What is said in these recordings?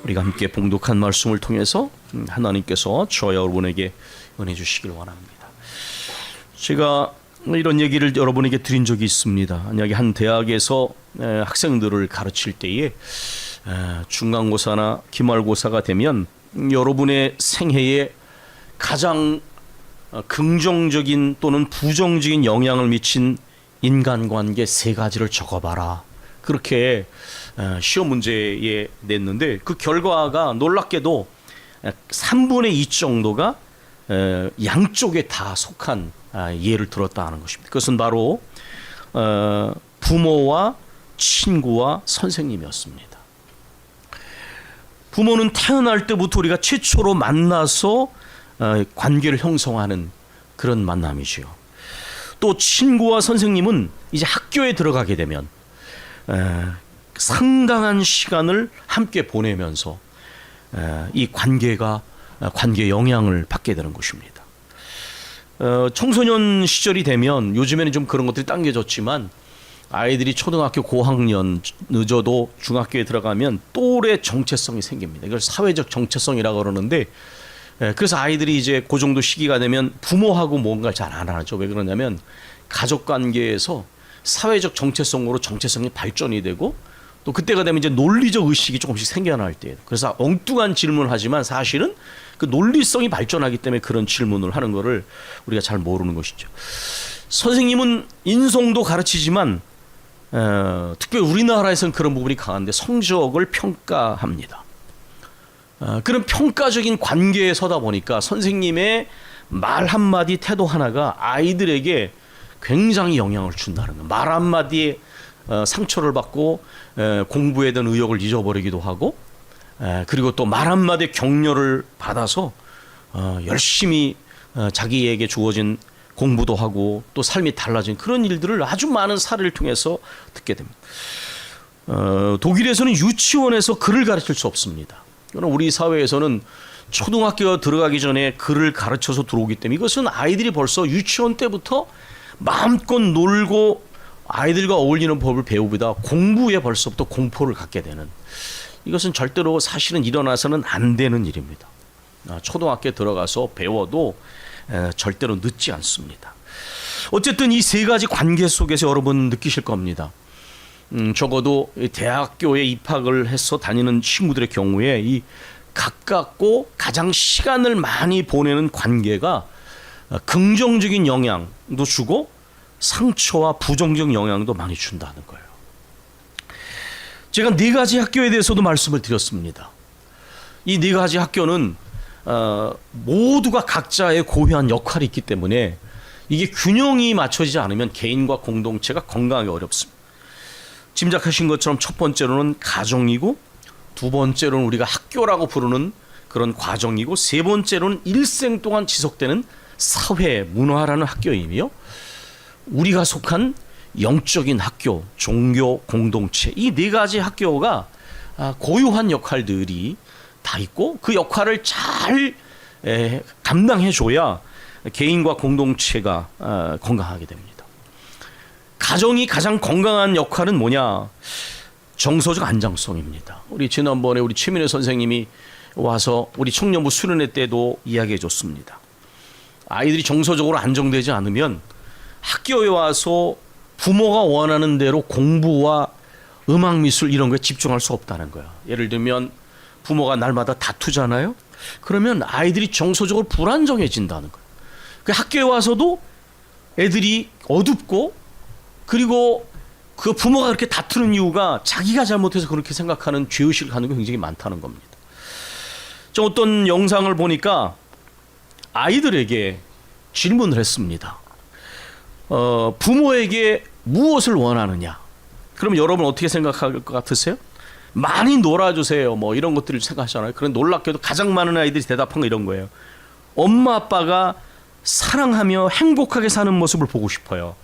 우리가 함께 봉독한 말씀을 통해서 하나님께서 저와 여러분에게 은혜 주시길 원합니다. 제가 이런 얘기를 여러분에게 드린 적이 있습니다. 만약에 한 대학에서 학생들을 가르칠 때에 중간고사나 기말고사가 되면 여러분의 생애에 가장 긍정적인 또는 부정적인 영향을 미친 인간관계 3가지를 적어봐라. 그렇게 시험 문제에 냈는데 그 결과가 놀랍게도 3분의 2 정도가 양쪽에 다 속한 예를 들었다는 것입니다. 그것은 바로 부모와 친구와 선생님이었습니다. 부모는 태어날 때부터 우리가 최초로 만나서 관계를 형성하는 그런 만남이지요. 또 친구와 선생님은 이제 학교에 들어가게 되면 상당한 시간을 함께 보내면서 이 관계에 영향을 받게 되는 것입니다. 청소년 시절이 되면 요즘에는 좀 그런 것들이 당겨졌지만 아이들이 초등학교 고학년 늦어도 중학교에 들어가면 또래 정체성이 생깁니다. 이걸 사회적 정체성이라고 그러는데 그래서 아이들이 이제 그 정도 시기가 되면 부모하고 뭔가 잘 안 하죠. 왜 그러냐면 가족 관계에서 사회적 정체성으로 정체성이 발전이 되고 또 그때가 되면 이제 논리적 의식이 조금씩 생겨날 때예요. 그래서 엉뚱한 질문을 하지만 사실은 그 논리성이 발전하기 때문에 그런 질문을 하는 거를 우리가 잘 모르는 것이죠. 선생님은 인성도 가르치지만 특별히 우리나라에서는 그런 부분이 강한데 성적을 평가합니다. 그런 평가적인 관계에 서다 보니까 선생님의 말 한마디 태도 하나가 아이들에게 굉장히 영향을 준다는 거예요. 말 한마디에 상처를 받고 공부에 대한 의욕을 잊어버리기도 하고 그리고 또 말 한마디에 격려를 받아서 열심히 자기에게 주어진 공부도 하고 또 삶이 달라진 그런 일들을 아주 많은 사례를 통해서 듣게 됩니다. 독일에서는 유치원에서 글을 가르칠 수 없습니다. 그러나 우리 사회에서는 초등학교 들어가기 전에 글을 가르쳐서 들어오기 때문에 이것은 아이들이 벌써 유치원 때부터 마음껏 놀고 아이들과 어울리는 법을 배우보다 공부에 벌써부터 공포를 갖게 되는 이것은 절대로 사실은 일어나서는 안 되는 일입니다. 초등학교에 들어가서 배워도 절대로 늦지 않습니다. 어쨌든 이 3가지 관계 속에서 여러분 느끼실 겁니다. 적어도 대학교에 입학을 해서 다니는 친구들의 경우에 이 가깝고 가장 시간을 많이 보내는 관계가 긍정적인 영향도 주고 상처와 부정적 영향도 많이 준다는 거예요. 제가 4가지 학교에 대해서도 말씀을 드렸습니다. 이 4가지 학교는 모두가 각자의 고유한 역할이 있기 때문에 이게 균형이 맞춰지지 않으면 개인과 공동체가 건강하기 어렵습니다. 짐작하신 것처럼 첫 번째로는 가정이고 두 번째로는 우리가 학교라고 부르는 그런 과정이고 세 번째로는 일생 동안 지속되는 사회, 문화라는 학교이며 우리가 속한 영적인 학교, 종교, 공동체 이 4가지 학교가 고유한 역할들이 다 있고 그 역할을 잘 감당해줘야 개인과 공동체가 건강하게 됩니다. 가정이 가장 건강한 역할은 뭐냐? 정서적 안정성입니다. 우리 지난번에 우리 최민혜 선생님이 와서 우리 청년부 수련회 때도 이야기해 줬습니다. 아이들이 정서적으로 안정되지 않으면 학교에 와서 부모가 원하는 대로 공부와 음악, 미술 이런 거에 집중할 수 없다는 거야. 예를 들면 부모가 날마다 다투잖아요. 그러면 아이들이 정서적으로 불안정해진다는 거야. 그 학교에 와서도 애들이 어둡고 그리고 그 부모가 그렇게 다투는 이유가 자기가 잘못해서 그렇게 생각하는 죄의식을 갖는 게 굉장히 많다는 겁니다. 저 어떤 영상을 보니까 아이들에게 질문을 했습니다. 부모에게 무엇을 원하느냐? 그럼 여러분 어떻게 생각할 것 같으세요? 많이 놀아주세요. 뭐 이런 것들을 생각하잖아요. 그런데 놀랍게도 가장 많은 아이들이 대답한 거 이런 거예요. 엄마 아빠가 사랑하며 행복하게 사는 모습을 보고 싶어요.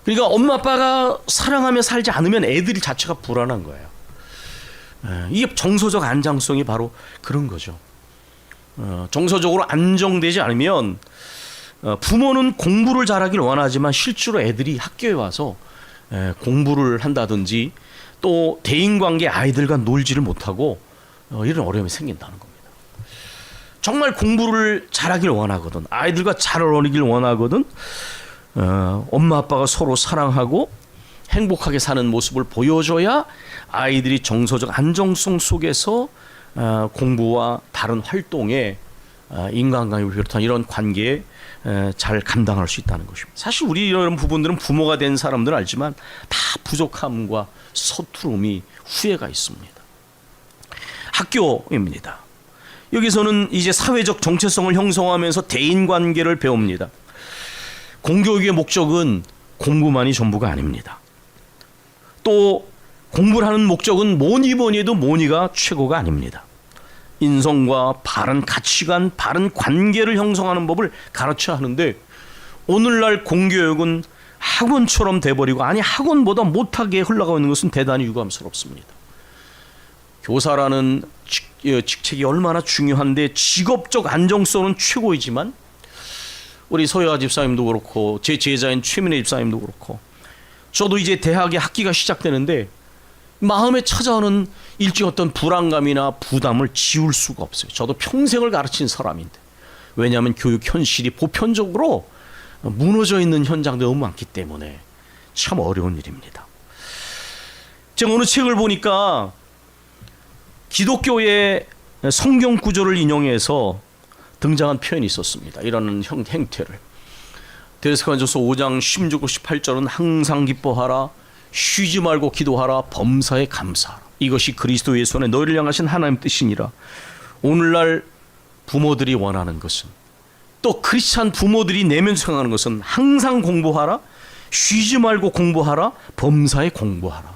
그러니까 엄마 아빠가 사랑하며 살지 않으면 애들이 자체가 불안한 거예요. 이게 정서적 안정성이 바로 그런 거죠. 정서적으로 안정되지 않으면 부모는 공부를 잘하길 원하지만 실제로 애들이 학교에 와서 공부를 한다든지 또 대인관계 아이들과 놀지를 못하고 이런 어려움이 생긴다는 겁니다. 정말 공부를 잘하길 원하거든, 아이들과 잘 어울리길 원하거든, 엄마 아빠가 서로 사랑하고 행복하게 사는 모습을 보여줘야 아이들이 정서적 안정성 속에서 공부와 다른 활동에 인간관계를 비롯한 이런 관계에 잘 감당할 수 있다는 것입니다. 사실 우리 이런 부분들은 부모가 된 사람들은 알지만 다 부족함과 서투름이 후회가 있습니다. 학교입니다. 여기서는 이제 사회적 정체성을 형성하면서 대인관계를 배웁니다. 공교육의 목적은 공부만이 전부가 아닙니다. 또 공부를 하는 목적은 뭐니 해도 뭐니가 최고가 아닙니다. 인성과 바른 가치관, 바른 관계를 형성하는 법을 가르쳐야 하는데 오늘날 공교육은 학원처럼 돼버리고, 아니 학원보다 못하게 흘러가고 있는 것은 대단히 유감스럽습니다. 교사라는 직책이 얼마나 중요한데 직업적 안정성은 최고이지만 우리 서여아 집사님도 그렇고 제 제자인 최민혜 집사님도 그렇고 저도 이제 대학의 학기가 시작되는데 마음에 찾아오는 일찍 어떤 불안감이나 부담을 지울 수가 없어요. 저도 평생을 가르친 사람인데, 왜냐하면 교육 현실이 보편적으로 무너져 있는 현장도 너무 많기 때문에 참 어려운 일입니다. 제가 어느 책을 보니까 기독교의 성경 구조를 인용해서 등장한 표현이 있었습니다. 이런 행태를. 데레스칸전서 5장 16, 18절은 항상 기뻐하라, 쉬지 말고 기도하라, 범사에 감사하라. 이것이 그리스도 예수 안에 너희를 향하신 하나님 뜻이니라. 오늘날 부모들이 원하는 것은, 또 크리스찬 부모들이 내면 생각하는 것은 항상 공부하라, 쉬지 말고 공부하라, 범사에 공부하라.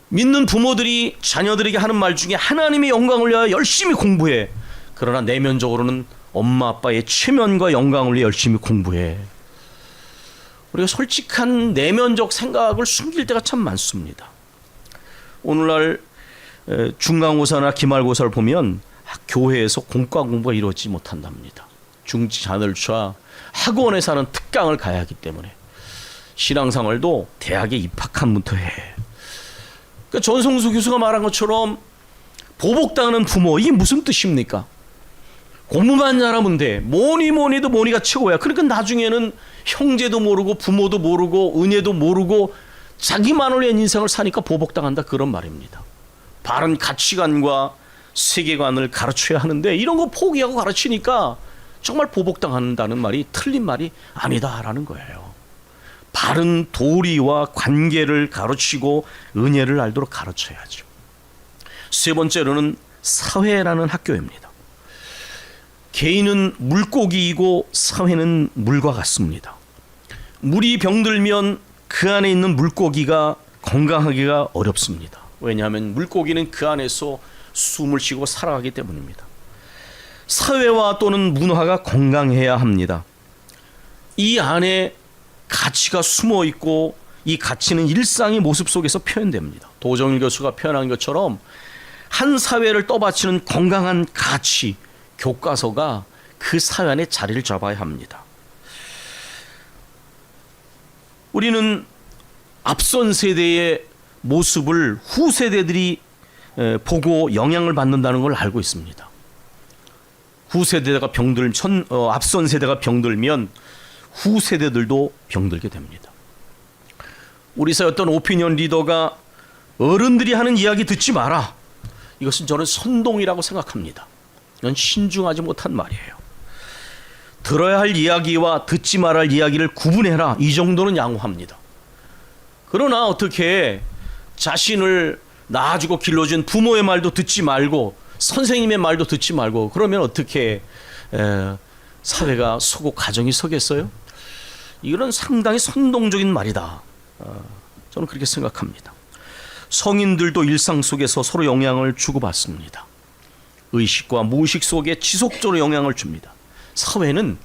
믿는 부모들이 자녀들에게 하는 말 중에 하나님의 영광을 위하여 열심히 공부해. 그러나 내면적으로는 엄마 아빠의 체면과 영광을 위해 열심히 공부해. 우리가 솔직한 내면적 생각을 숨길 때가 참 많습니다. 오늘날 중간고사나 기말고사를 보면 교회에서 공과 공부가 이루어지지 못한답니다. 중지 자늘차 학원에 사는 특강을 가야 하기 때문에 신앙생활도 대학에 입학한부터 해. 그러니까 전성수 교수가 말한 것처럼 보복당하는 부모, 이게 무슨 뜻입니까? 공부만 잘하면 돼. 뭐니 해도 뭐니가 최고야. 그러니까 나중에는 형제도 모르고 부모도 모르고 은혜도 모르고 자기만을 위한 인생을 사니까 보복당한다, 그런 말입니다. 바른 가치관과 세계관을 가르쳐야 하는데 이런 거 포기하고 가르치니까 정말 보복당한다는 말이 틀린 말이 아니다라는 거예요. 바른 도리와 관계를 가르치고 은혜를 알도록 가르쳐야죠. 세 번째로는 사회라는 학교입니다. 개인은 물고기이고 사회는 물과 같습니다. 물이 병들면 그 안에 있는 물고기가 건강하기가 어렵습니다. 왜냐하면 물고기는 그 안에서 숨을 쉬고 살아가기 때문입니다. 사회와 또는 문화가 건강해야 합니다. 이 안에 가치가 숨어 있고 이 가치는 일상의 모습 속에서 표현됩니다. 도정일 교수가 표현한 것처럼 한 사회를 떠받치는 건강한 가치, 교과서가 그 사회 안에 자리를 잡아야 합니다. 우리는 앞선 세대의 모습을 후세대들이 보고 영향을 받는다는 걸 알고 있습니다. 앞선 세대가 병들면 후세대들도 병들게 됩니다. 우리 사회 어떤 오피니언 리더가 어른들이 하는 이야기 듣지 마라, 이것은 저는 선동이라고 생각합니다. 이건 신중하지 못한 말이에요. 들어야 할 이야기와 듣지 말아야 할 이야기를 구분해라, 이 정도는 양호합니다. 그러나 어떻게 자신을 낳아주고 길러준 부모의 말도 듣지 말고 선생님의 말도 듣지 말고 그러면 어떻게 사회가 서고 가정이 서겠어요? 이거는 상당히 선동적인 말이다. 저는 그렇게 생각합니다. 성인들도 일상 속에서 서로 영향을 주고받습니다. 의식과 무의식 속에 지속적으로 영향을 줍니다. 사회는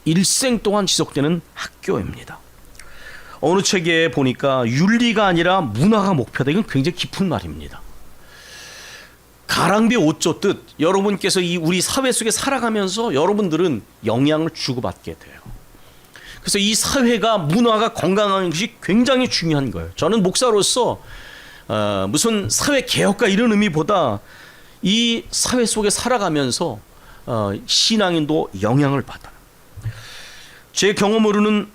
일생 동안 지속되는 학교입니다. 어느 책에 보니까 윤리가 아니라 문화가 목표다. 이건 굉장히 깊은 말입니다. 가랑비에 옷 젖듯 여러분께서 이 우리 사회 속에 살아가면서 여러분들은 영향을 주고받게 돼요. 그래서 이 사회가 문화가 건강한 것이 굉장히 중요한 거예요. 저는 목사로서 무슨 사회 개혁가 이런 의미보다 이 사회 속에 살아가면서 신앙인도 영향을 받아요. 제 경험으로는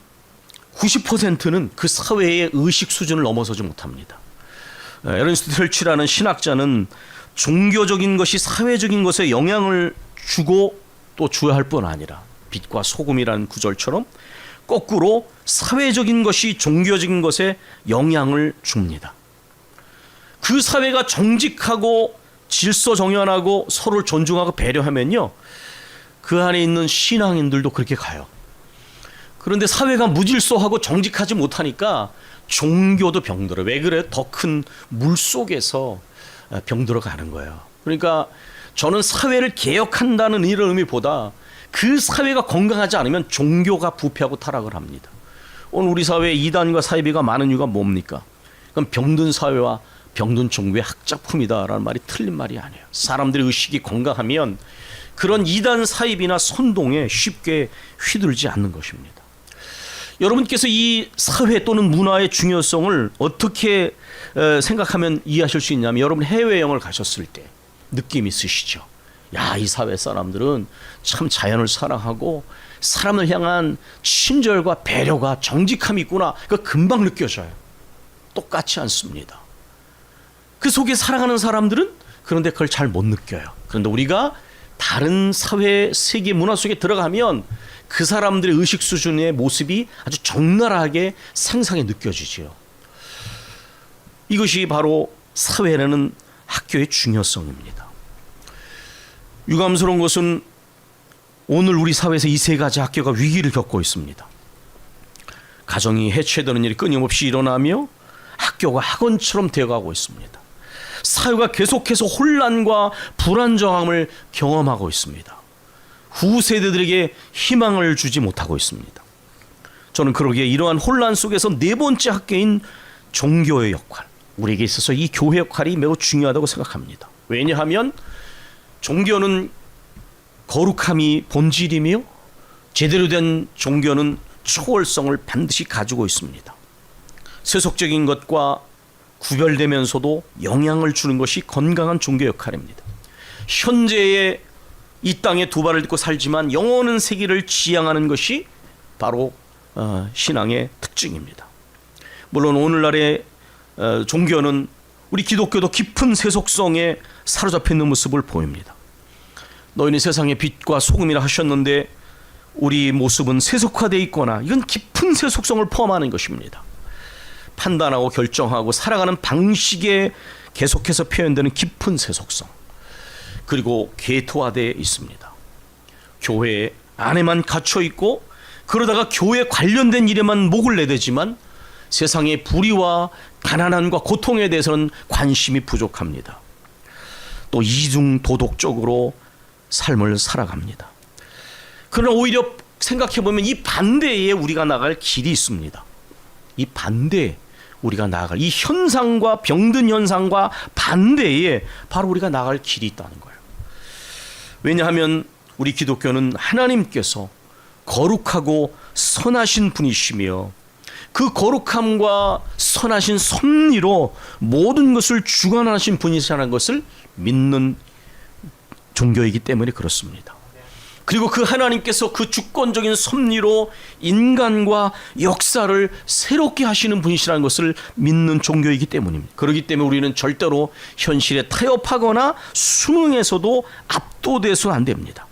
90%는 그 사회의 의식 수준을 넘어서지 못합니다. 에른스트 헬치라는 신학자는 종교적인 것이 사회적인 것에 영향을 주고 또 줘야 할 뿐 아니라 빛과 소금이라는 구절처럼 거꾸로 사회적인 것이 종교적인 것에 영향을 줍니다. 그 사회가 정직하고 질서정연하고 서로를 존중하고 배려하면요, 그 안에 있는 신앙인들도 그렇게 가요. 그런데 사회가 무질서하고 정직하지 못하니까 종교도 병들어. 왜 그래요? 더 큰 물 속에서 병들어 가는 거예요. 그러니까 저는 사회를 개혁한다는 이런 의미보다 그 사회가 건강하지 않으면 종교가 부패하고 타락을 합니다. 오늘 우리 사회에 이단과 사이비가 많은 이유가 뭡니까? 그럼 병든 사회와 병든 종교의 학작품이다라는 말이 틀린 말이 아니에요. 사람들의 의식이 건강하면 그런 이단 사이비나 선동에 쉽게 휘둘지 않는 것입니다. 여러분께서 이 사회 또는 문화의 중요성을 어떻게 생각하면 이해하실 수 있냐면, 여러분 해외여행을 가셨을 때 느낌 있으시죠? 야, 이 사회 사람들은 참 자연을 사랑하고 사람을 향한 친절과 배려가 정직함이 있구나. 그거 금방 느껴져요. 똑같지 않습니다. 그 속에 살아가는 사람들은 그런데 그걸 잘 못 느껴요. 그런데 우리가 다른 사회, 세계, 문화 속에 들어가면 그 사람들의 의식 수준의 모습이 아주 적나라하게 생생하게 느껴지지요. 이것이 바로 사회라는 학교의 중요성입니다. 유감스러운 것은 오늘 우리 사회에서 이 세 가지 학교가 위기를 겪고 있습니다. 가정이 해체되는 일이 끊임없이 일어나며 학교가 학원처럼 되어가고 있습니다. 사회가 계속해서 혼란과 불안정함을 경험하고 있습니다. 후세대들에게 희망을 주지 못하고 있습니다. 저는 그러기에 이러한 혼란 속에서 네 번째 학교인 종교의 역할, 우리에게 있어서 이 교회 역할이 매우 중요하다고 생각합니다. 왜냐하면 종교는 거룩함이 본질이며 제대로 된 종교는 초월성을 반드시 가지고 있습니다. 세속적인 것과 구별되면서도 영향을 주는 것이 건강한 종교 역할입니다. 현재의 이 땅에 두 발을 딛고 살지만 영원한 세계를 지향하는 것이 바로 신앙의 특징입니다. 물론 오늘날의 종교는 우리 기독교도 깊은 세속성에 사로잡혀 있는 모습을 보입니다. 너희는 세상의 빛과 소금이라 하셨는데 우리 모습은 세속화되어 있거나 이건 깊은 세속성을 포함하는 것입니다. 판단하고 결정하고 살아가는 방식에 계속해서 표현되는 깊은 세속성, 그리고 계토화되어 있습니다. 교회 안에만 갇혀 있고 그러다가 교회 관련된 일에만 목을 내대지만 세상의 불의와 가난함과 고통에 대해서는 관심이 부족합니다. 또 이중 도덕적으로 삶을 살아갑니다. 그러나 오히려 생각해보면 이 반대에 우리가 나갈 길이 있습니다. 이 반대에 우리가 나아갈, 이 현상과 병든 현상과 반대에 바로 우리가 나갈 길이 있다는 거예요. 왜냐하면 우리 기독교는 하나님께서 거룩하고 선하신 분이시며 그 거룩함과 선하신 섭리로 모든 것을 주관하신 분이시라는 것을 믿는 종교이기 때문에 그렇습니다. 그리고 그 하나님께서 그 주권적인 섭리로 인간과 역사를 새롭게 하시는 분이시라는 것을 믿는 종교이기 때문입니다. 그렇기 때문에 우리는 절대로 현실에 타협하거나 수능에서도 압도돼서는 안 됩니다.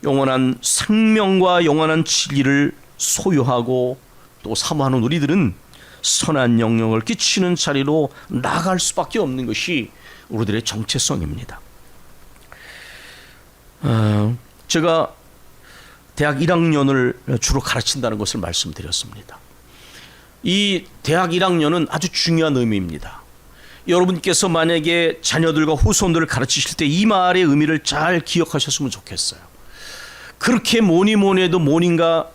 영원한 생명과 영원한 진리를 소유하고 또 사모하는 우리들은 선한 영향을 끼치는 자리로 나아갈 수밖에 없는 것이 우리들의 정체성입니다. 제가 대학 1학년을 주로 가르친다는 것을 말씀드렸습니다. 이 대학 1학년은 아주 중요한 의미입니다. 여러분께서 만약에 자녀들과 후손들을 가르치실 때 이 말의 의미를 잘 기억하셨으면 좋겠어요. 그렇게 뭐니 해도 모닝가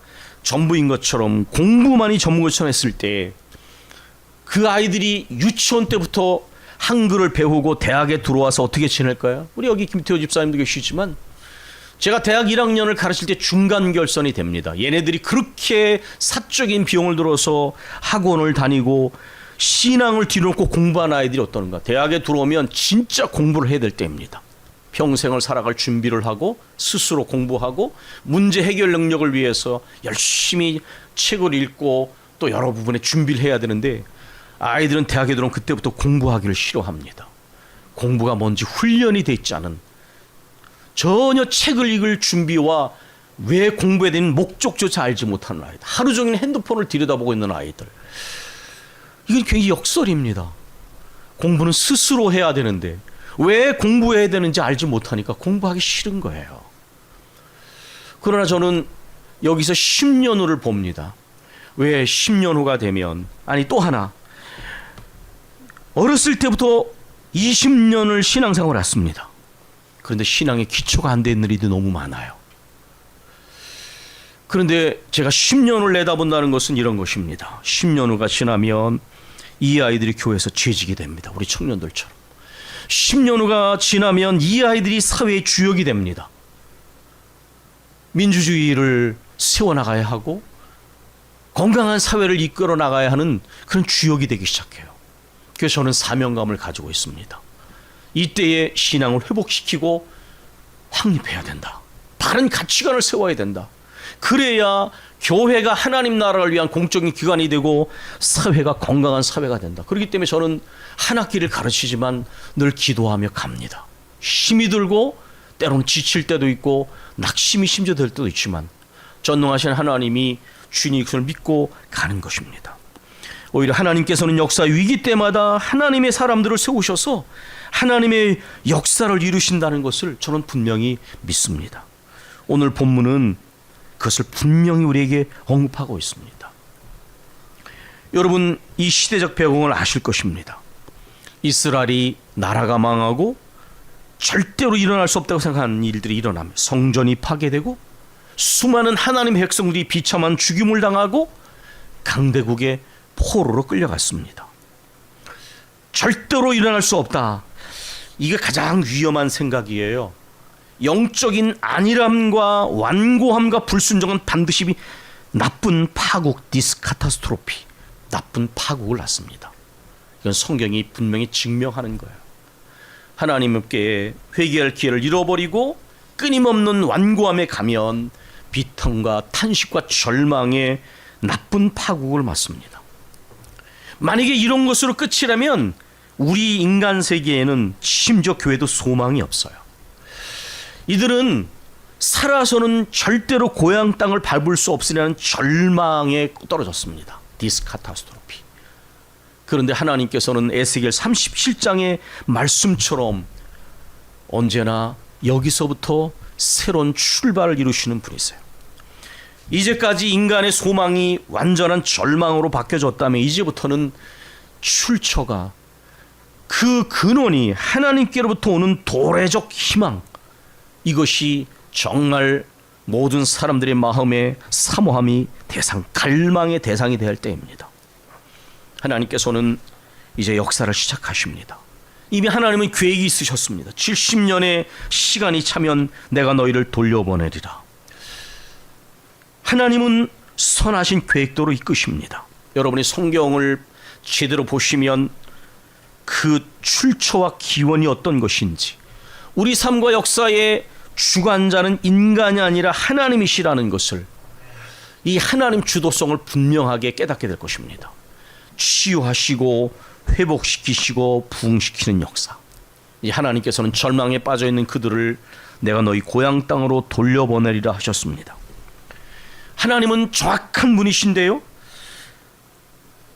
전부인 것처럼 공부만이 전부처럼 했을 때 그 아이들이 유치원 때부터 한글을 배우고 대학에 들어와서 어떻게 지낼까요? 우리 여기 김태호 집사님도 계시지만 제가 대학 1학년을 가르칠 때 중간 결선이 됩니다. 얘네들이 그렇게 사적인 비용을 들어서 학원을 다니고 신앙을 뒤놓고 공부한 아이들이 어떠는가? 대학에 들어오면 진짜 공부를 해야 될 때입니다. 평생을 살아갈 준비를 하고 스스로 공부하고 문제 해결 능력을 위해서 열심히 책을 읽고 또 여러 부분에 준비를 해야 되는데, 아이들은 대학에 들어오면 그때부터 공부하기를 싫어합니다. 공부가 뭔지 훈련이 돼 있지 않은, 전혀 책을 읽을 준비와 왜 공부해야 되는 목적조차 알지 못하는 아이들, 하루 종일 핸드폰을 들여다보고 있는 아이들, 이건 굉장히 역설입니다. 공부는 스스로 해야 되는데 왜 공부해야 되는지 알지 못하니까 공부하기 싫은 거예요. 그러나 저는 여기서 10년 후를 봅니다. 왜 10년 후가 되면, 아니 또 하나, 어렸을 때부터 20년을 신앙생활을 했습니다. 그런데 신앙의 기초가 안 된 일이 너무 많아요. 그런데 제가 10년을 내다본다는 것은 이런 것입니다. 10년 후가 지나면 이 아이들이 교회에서 죄지게 됩니다. 우리 청년들처럼. 10년 후가 지나면 이 아이들이 사회의 주역이 됩니다. 민주주의를 세워나가야 하고 건강한 사회를 이끌어 나가야 하는 그런 주역이 되기 시작해요. 그래서 저는 사명감을 가지고 있습니다. 이때의 신앙을 회복시키고 확립해야 된다. 바른 가치관을 세워야 된다. 그래야 교회가 하나님 나라를 위한 공적인 기관이 되고 사회가 건강한 사회가 된다. 그렇기 때문에 저는 한 학기를 가르치지만 늘 기도하며 갑니다. 힘이 들고 때로는 지칠 때도 있고 낙심이 심지어 될 때도 있지만 전능하신 하나님이 주님이 그것을 믿고 가는 것입니다. 오히려 하나님께서는 역사 위기 때마다 하나님의 사람들을 세우셔서 하나님의 역사를 이루신다는 것을 저는 분명히 믿습니다. 오늘 본문은 그것을 분명히 우리에게 언급하고 있습니다. 여러분, 이 시대적 배경을 아실 것입니다. 이스라엘이 나라가 망하고 절대로 일어날 수 없다고 생각하는 일들이 일어나며 성전이 파괴되고 수많은 하나님의 백성들이 비참한 죽임을 당하고 강대국의 포로로 끌려갔습니다. 절대로 일어날 수 없다. 이게 가장 위험한 생각이에요. 영적인 안일함과 완고함과 불순종은 반드시 나쁜 파국, 디스카타스트로피, 나쁜 파국을 낳습니다. 이건 성경이 분명히 증명하는 거예요. 하나님께 회개할 기회를 잃어버리고 끊임없는 완고함에 가면 비통과 탄식과 절망의 나쁜 파국을 맞습니다. 만약에 이런 것으로 끝이라면 우리 인간 세계에는 심지어 교회도 소망이 없어요. 이들은 살아서는 절대로 고향 땅을 밟을 수 없으려는 절망에 떨어졌습니다. 디스카타스트로피. 그런데 하나님께서는 에스겔 37장의 말씀처럼 언제나 여기서부터 새로운 출발을 이루시는 분이세요. 이제까지 인간의 소망이 완전한 절망으로 바뀌어졌다면 이제부터는 출처가, 그 근원이 하나님께로부터 오는 도래적 희망, 이것이 정말 모든 사람들의 마음의 사모함이 대상, 갈망의 대상이 될 때입니다. 하나님께서는 이제 역사를 시작하십니다. 이미 하나님은 계획이 있으셨습니다. 70년의 시간이 차면 내가 너희를 돌려보내리라. 하나님은 선하신 계획도로 이끄십니다. 여러분이 성경을 제대로 보시면 그 출처와 기원이 어떤 것인지, 우리 삶과 역사의 주관자는 인간이 아니라 하나님이시라는 것을, 이 하나님 주도성을 분명하게 깨닫게 될 것입니다. 치유하시고 회복시키시고 부흥시키는 역사. 이 하나님께서는 절망에 빠져있는 그들을 내가 너희 고향 땅으로 돌려보내리라 하셨습니다. 하나님은 정확한 분이신데요,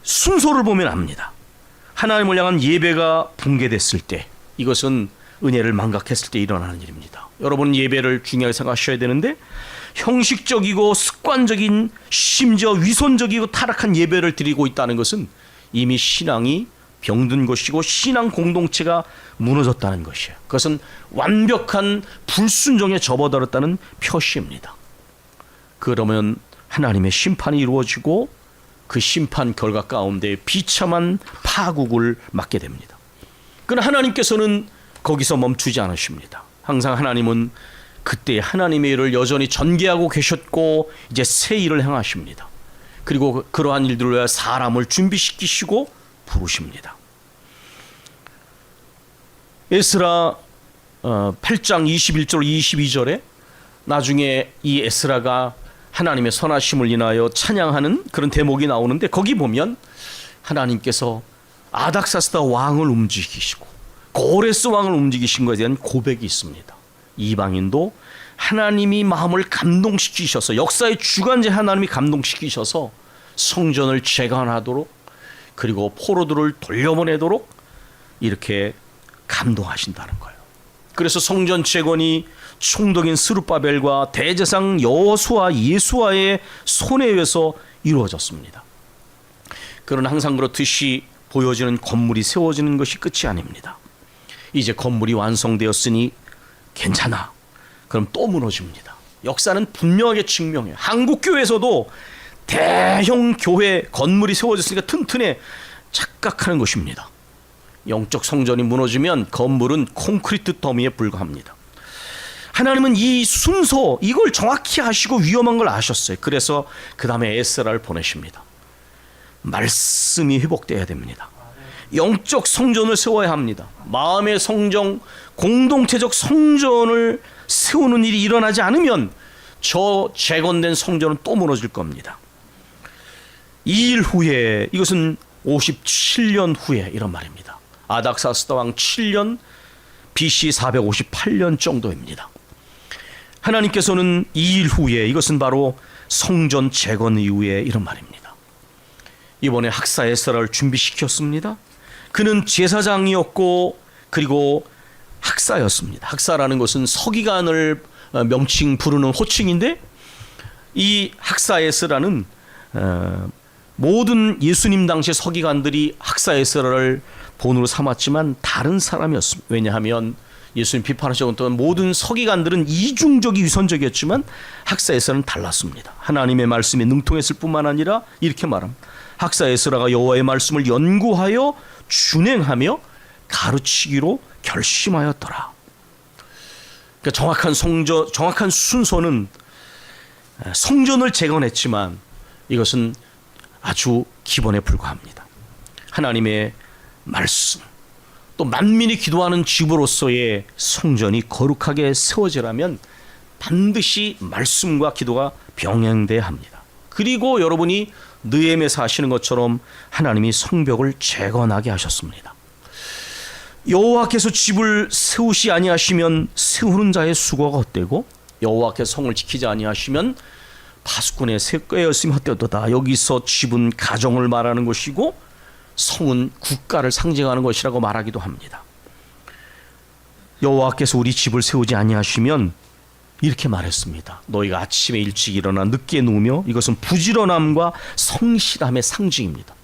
순서를 보면 압니다. 하나님을 향한 예배가 붕괴됐을 때, 이것은 은혜를 망각했을 때 일어나는 일입니다. 여러분, 예배를 중요하게 생각하셔야 되는데 형식적이고 습관적인, 심지어 위선적이고 타락한 예배를 드리고 있다는 것은 이미 신앙이 병든 것이고 신앙 공동체가 무너졌다는 것이에요. 그것은 완벽한 불순종에 접어들었다는 표시입니다. 그러면 하나님의 심판이 이루어지고 그 심판 결과 가운데 비참한 파국을 맞게 됩니다. 그러나 하나님께서는 거기서 멈추지 않으십니다. 항상 하나님은 그때 하나님의 일을 여전히 전개하고 계셨고 이제 새 일을 행하십니다. 그리고 그러한 일들을 위해 사람을 준비시키시고 부르십니다. 에스라 8장 21절 22절에 나중에 이 에스라가 하나님의 선하심을 인하여 찬양하는 그런 대목이 나오는데, 거기 보면 하나님께서 아닥사스다 왕을 움직이시고 고레스 왕을 움직이신 것에 대한 고백이 있습니다. 이방인도 하나님이 마음을 감동시키셔서, 역사의 주관자 하나님이 감동시키셔서 성전을 재건하도록, 그리고 포로들을 돌려보내도록 이렇게 감동하신다는 거예요. 그래서 성전 재건이 총독인 스룹바벨과 대제사장 여호수아 예수아의 손에 의해서 이루어졌습니다. 그러나 항상 그렇듯이 보여지는 건물이 세워지는 것이 끝이 아닙니다. 이제 건물이 완성되었으니 괜찮아, 그럼 또 무너집니다. 역사는 분명하게 증명해요. 한국 교회에서도 대형 교회 건물이 세워졌으니까 튼튼해 착각하는 것입니다. 영적 성전이 무너지면 건물은 콘크리트 더미에 불과합니다. 하나님은 이 순서, 이걸 정확히 아시고 위험한 걸 아셨어요. 그래서 그 다음에 에스라를 보내십니다. 말씀이 회복되어야 됩니다. 영적 성전을 세워야 합니다. 마음의 성전, 공동체적 성전을 세우는 일이 일어나지 않으면 저 재건된 성전은 또 무너질 겁니다. 2일 후에, 이것은 57년 후에 이런 말입니다. 아닥사스다 왕 7년 BC 458년 정도입니다. 하나님께서는 2일 후에, 이것은 바로 성전 재건 이후에 이런 말입니다. 이번에 학사 에스라를 준비시켰습니다. 그는 제사장이었고 그리고 학사였습니다. 학사라는 것은 서기관을 명칭 부르는 호칭인데, 이 학사 에스라는 모든 예수님 당시 서기관들이 학사 에스라를 본으로 삼았지만 다른 사람이었습니다. 왜냐하면 예수님 비판하셨던 동안 모든 서기관들은 이중적이 위선적이었지만 학사 에스라는 달랐습니다. 하나님의 말씀에 능통했을 뿐만 아니라 이렇게 말합니다. 학사 에스라가 여호와의 말씀을 연구하여 준행하며 가르치기로 결심하였더라. 그러니까 정확한 순서는, 성전을 재건했지만 이것은 아주 기본에 불과합니다. 하나님의 말씀, 또 만민이 기도하는 집으로서의 성전이 거룩하게 세워지려면 반드시 말씀과 기도가 병행돼야 합니다. 그리고 여러분이 느헤미야에서 하시는 것처럼 하나님이 성벽을 재건하게 하셨습니다. 여호와께서 집을 세우시 아니하시면 세우는 자의 수고가 헛되고, 여호와께서 성을 지키지 아니하시면 파수꾼의 꾀였음이 헛되도다. 여기서 집은 가정을 말하는 것이고 성은 국가를 상징하는 것이라고 말하기도 합니다. 여호와께서 우리 집을 세우지 아니하시면 이렇게 말했습니다. 너희가 아침에 일찍 일어나 늦게 누우며, 이것은 부지런함과 성실함의 상징입니다.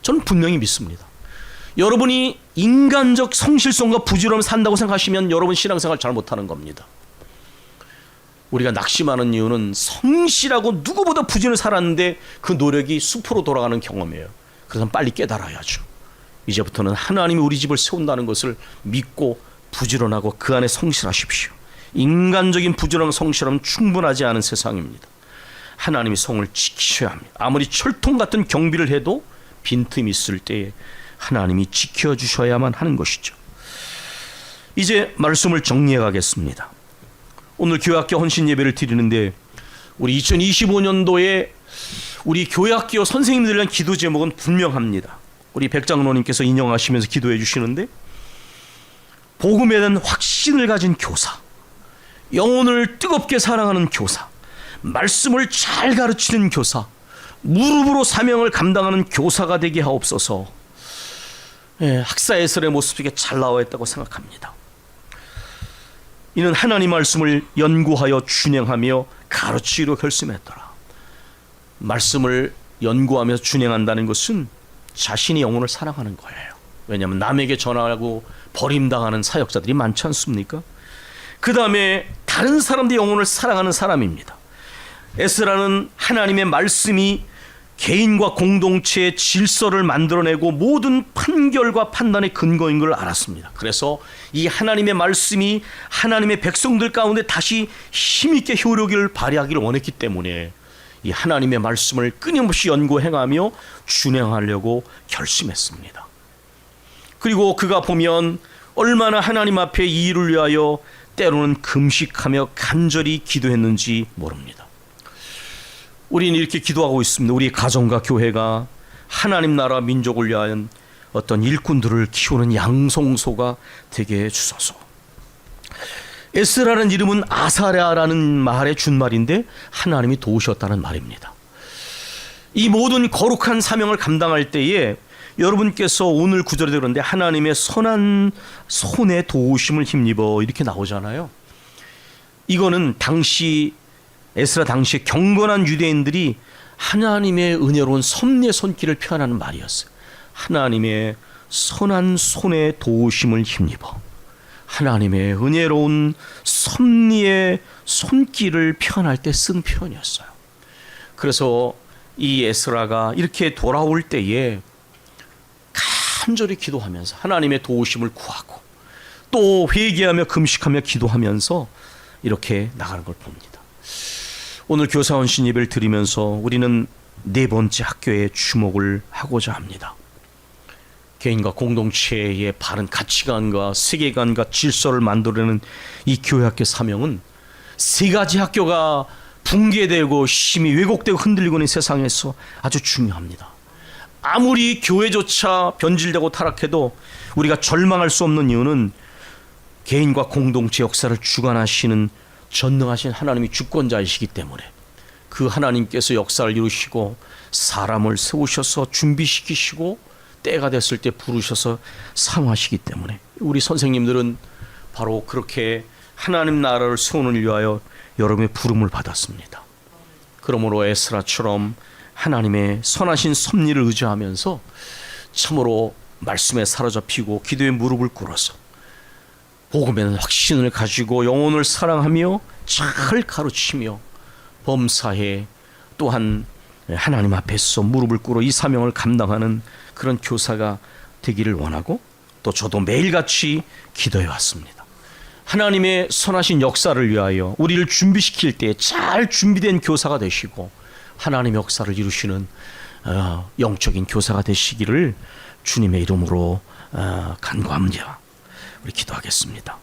저는 분명히 믿습니다. 여러분이 인간적 성실성과 부지런함을 산다고 생각하시면 여러분 신앙생활 잘못하는 겁니다. 우리가 낙심하는 이유는 성실하고 누구보다 부지런히 살았는데 그 노력이 수포로 돌아가는 경험이에요. 그래서 빨리 깨달아야죠. 이제부터는 하나님이 우리 집을 세운다는 것을 믿고 부지런하고 그 안에 성실하십시오. 인간적인 부지런한 성실함은 충분하지 않은 세상입니다. 하나님이 성을 지키셔야 합니다. 아무리 철통 같은 경비를 해도 빈틈이 있을 때에 하나님이 지켜주셔야만 하는 것이죠. 이제 말씀을 정리해 가겠습니다. 오늘 교회학교 헌신 예배를 드리는데, 우리 2025년도에 우리 교회학교 선생님들에 대한 기도 제목은 분명합니다. 우리 백장로님께서 인용하시면서 기도해 주시는데, 복음에 대한 확신을 가진 교사, 영혼을 뜨겁게 사랑하는 교사, 말씀을 잘 가르치는 교사, 무릎으로 사명을 감당하는 교사가 되게 하옵소서. 학사 에스라의 모습 속에 잘 나와 있다고 생각합니다. 이는 하나님 말씀을 연구하여 준행하며 가르치기로 결심했더라. 말씀을 연구하면서 준행한다는 것은 자신이 영혼을 사랑하는 거예요. 왜냐하면 남에게 전하고 버림당하는 사역자들이 많지 않습니까? 그 다음에 다른 사람들의 영혼을 사랑하는 사람입니다. 에스라는 하나님의 말씀이 개인과 공동체의 질서를 만들어내고 모든 판결과 판단의 근거인 걸 알았습니다. 그래서 이 하나님의 말씀이 하나님의 백성들 가운데 다시 힘있게 효력을 발휘하기를 원했기 때문에 이 하나님의 말씀을 끊임없이 연구 행하며 준행하려고 결심했습니다. 그리고 그가 보면 얼마나 하나님 앞에 이 일을 위하여 때로는 금식하며 간절히 기도했는지 모릅니다. 우리는 이렇게 기도하고 있습니다. 우리 가정과 교회가 하나님 나라 민족을 위한 어떤 일꾼들을 키우는 양성소가 되게 해주소서. 에스라는 이름은 아사랴라는 말의 준말인데 하나님이 도우셨다는 말입니다. 이 모든 거룩한 사명을 감당할 때에 여러분께서 오늘 구절에 그런데 하나님의 선한 손에 도우심을 힘입어 이렇게 나오잖아요. 이거는 당시 에스라 당시에 경건한 유대인들이 하나님의 은혜로운 섭리의 손길을 표현하는 말이었어요. 하나님의 선한 손에 도우심을 힘입어 하나님의 은혜로운 섭리의 손길을 표현할 때 쓴 표현이었어요. 그래서 이 에스라가 이렇게 돌아올 때에 간절히 기도하면서 하나님의 도우심을 구하고 또 회개하며 금식하며 기도하면서 이렇게 나가는 걸 봅니다. 오늘 교사원 신입을 드리면서 우리는 네 번째 학교에 주목을 하고자 합니다. 개인과 공동체의 바른 가치관과 세계관과 질서를 만들어내는 이 교회학교 사명은 세 가지 학교가 붕괴되고 심히 왜곡되고 흔들리고 있는 세상에서 아주 중요합니다. 아무리 교회조차 변질되고 타락해도 우리가 절망할 수 없는 이유는 개인과 공동체 역사를 주관하시는 전능하신 하나님이 주권자이시기 때문에 그 하나님께서 역사를 이루시고 사람을 세우셔서 준비시키시고 때가 됐을 때 부르셔서 상하시기 때문에 우리 선생님들은 바로 그렇게 하나님 나라를 세우는 일 위하여 여러분의 부름을 받았습니다. 그러므로 에스라처럼 하나님의 선하신 섭리를 의지하면서 참으로 말씀에 사로잡히고 기도에 무릎을 꿇어서 복음에는 확신을 가지고 영혼을 사랑하며 잘 가르치며 범사에 또한 하나님 앞에서 무릎을 꿇어 이 사명을 감당하는 그런 교사가 되기를 원하고 또 저도 매일같이 기도해 왔습니다. 하나님의 선하신 역사를 위하여 우리를 준비시킬 때 잘 준비된 교사가 되시고 하나님의 역사를 이루시는 영적인 교사가 되시기를 주님의 이름으로 간구합니다. 우리 기도하겠습니다.